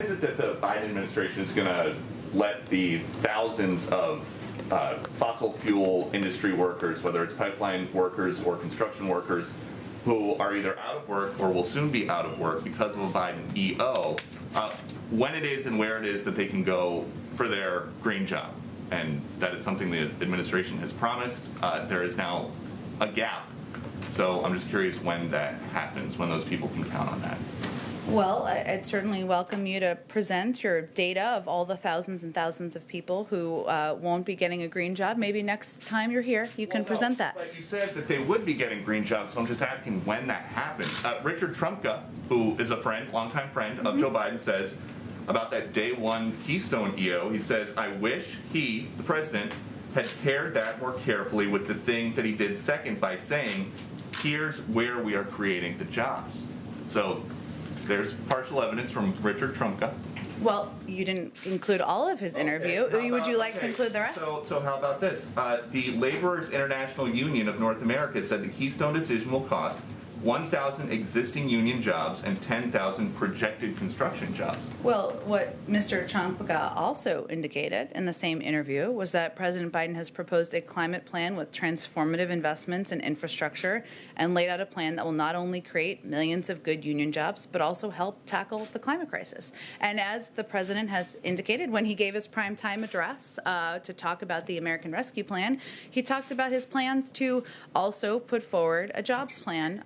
Is it that the Biden administration is going to let the thousands of fossil fuel industry workers, whether it's pipeline workers or construction workers, who are either out of work or will soon be out of work because of a Biden EO, when it is and where it is that they can go for their green job? And that is something the administration has promised. There is now a gap. So I'm just curious when that happens, when those people can count on that. Well, I'd certainly welcome you to present your data of all the thousands and thousands of people who won't be getting a green job. Maybe next time you're here, you can present that. But you said that they would be getting green jobs, so I'm just asking when that happens. Richard Trumka, who is a friend, longtime friend of Joe Biden, says about that day one Keystone EO, he says, I wish he, the president, had paired that more carefully with the thing that he did second by saying, here's where we are creating the jobs. So there's partial evidence from Richard Trumka. Well, you didn't include all of his interview. Would you like to include the rest? So how about this? The Laborers International Union of North America said the Keystone decision will cost 1,000 existing union jobs and 10,000 projected construction jobs. Well, what Mr. Trumka also indicated in the same interview was that President Biden has proposed a climate plan with transformative investments in infrastructure and laid out a plan that will not only create millions of good union jobs, but also help tackle the climate crisis. And as the president has indicated when he gave his primetime address to talk about the American Rescue Plan, he talked about his plans to also put forward a jobs plan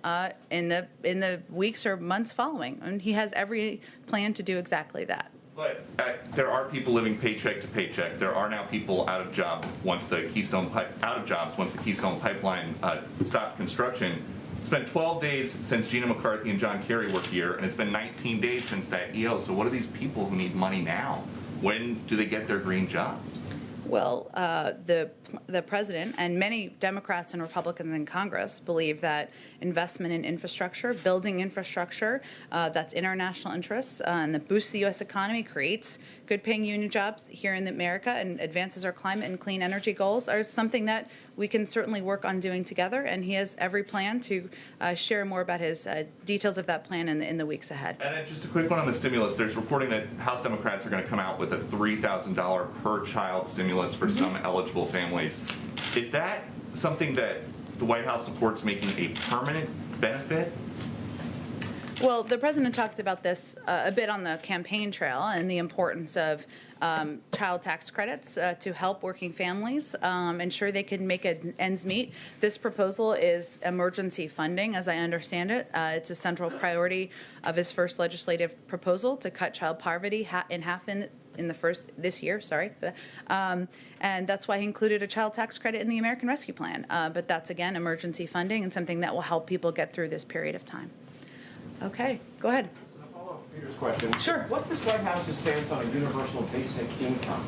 in the weeks or months following, and he has every plan to do exactly that. But there are people living paycheck to paycheck. There are now people out of job once the Keystone pipeline stopped construction. It's been 12 days since Gina McCarthy and John Kerry were here, and it's been 19 days since that EO. So what are these people who need money now? When do they get their green job? Well, the president and many Democrats and Republicans in Congress believe that investment in infrastructure, building infrastructure that's international interests and that boosts the U.S. economy, creates good-paying union jobs here in America and advances our climate and clean energy goals are something that we can certainly work on doing together. And he has every plan to share more about his details of that plan in the weeks ahead. And then just a quick one on the stimulus. There's reporting that House Democrats are going to come out with a $3,000 per child stimulus for some eligible families. Is that something that the White House supports making a permanent benefit? Well, the president talked about this a bit on the campaign trail and the importance of child tax credits to help working families ensure they can make ends meet. This proposal is emergency funding, as I understand it. It's a central priority of his first legislative proposal to cut child poverty in half this year, and that's why he included a child tax credit in the American Rescue Plan. But that's, again, emergency funding and something that will help people get through this period of time. Okay, go ahead. So to follow up Peter's question, sure. What's this White House's stance on a universal basic income?